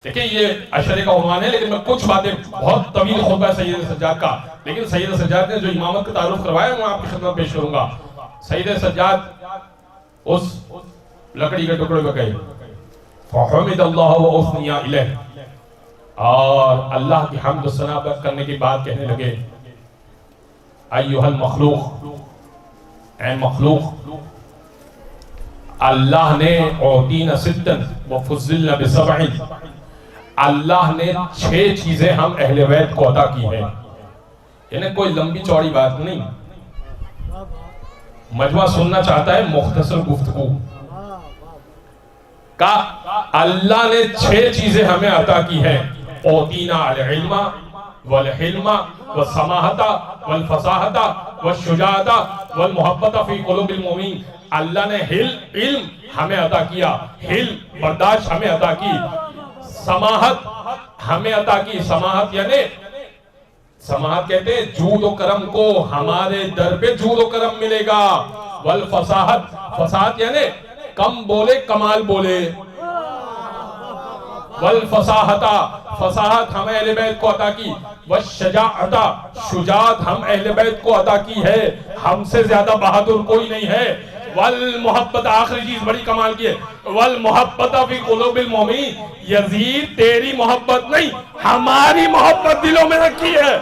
देखिए ये अशरे का उन्वान है, लेकिन मैं कुछ बातें, बहुत तवील खुतबा है सैयद सज्जाद का, लेकिन सैयद सज्जाद ने जो इमामत का तारुफ करवाया मैं आपकी खिदमत पेश करूंगा। सैयद सज्जाद उस लकड़ी के टुकड़े पे गए, फहमिदल्लाह व उस्निया इलैह, और अल्लाह की हम्द व सना करने के बाद कहने लगे, अय्युहल मखलूक, ऐ मखलूक, अल्लाह ने औतीना सिद्दन व फुज़्ज़िलना बिसबईन, अल्लाह ने 6 चीजें हम अहले बैत को अता की है। यानी कोई लंबी चौड़ी बात नहीं, मजमा सुनना चाहता है मुख्तसर गुफ्तगू का। अल्लाह ने 6 चीजें हमें अता की है, औतीना अल इल्मा वल हिल्मा व समाहता वल फसाहता व शुजाअता वल मुहब्बता फी कुलूबिल मुमिनीन। अल्लाह ने इल्म हमें अता किया, हिल्म बर्दाश्त हमें अता की, समाहत हमें अता की। समाहत यानी, समाहत कहते हैं जूद और करम को, हमारे दर पे जूद और करम मिलेगा। वल फसाहत, फसाहत यानी कम बोले कमाल बोले। वल फसाहता, फसाहत हम अहले बैत को अता की। वल शजाअता, शुजाअत हम अहले बैत को अता की है, हमसे ज्यादा बहादुर कोई नहीं है। वल मोहब्बत, आखिरी चीज बड़ी कमाल की है, वल मोहब्बत फी कुलूबिल मुमिनीन, यजीद तेरी मोहब्बत नहीं हमारी मोहब्बत दिलों में रखी है।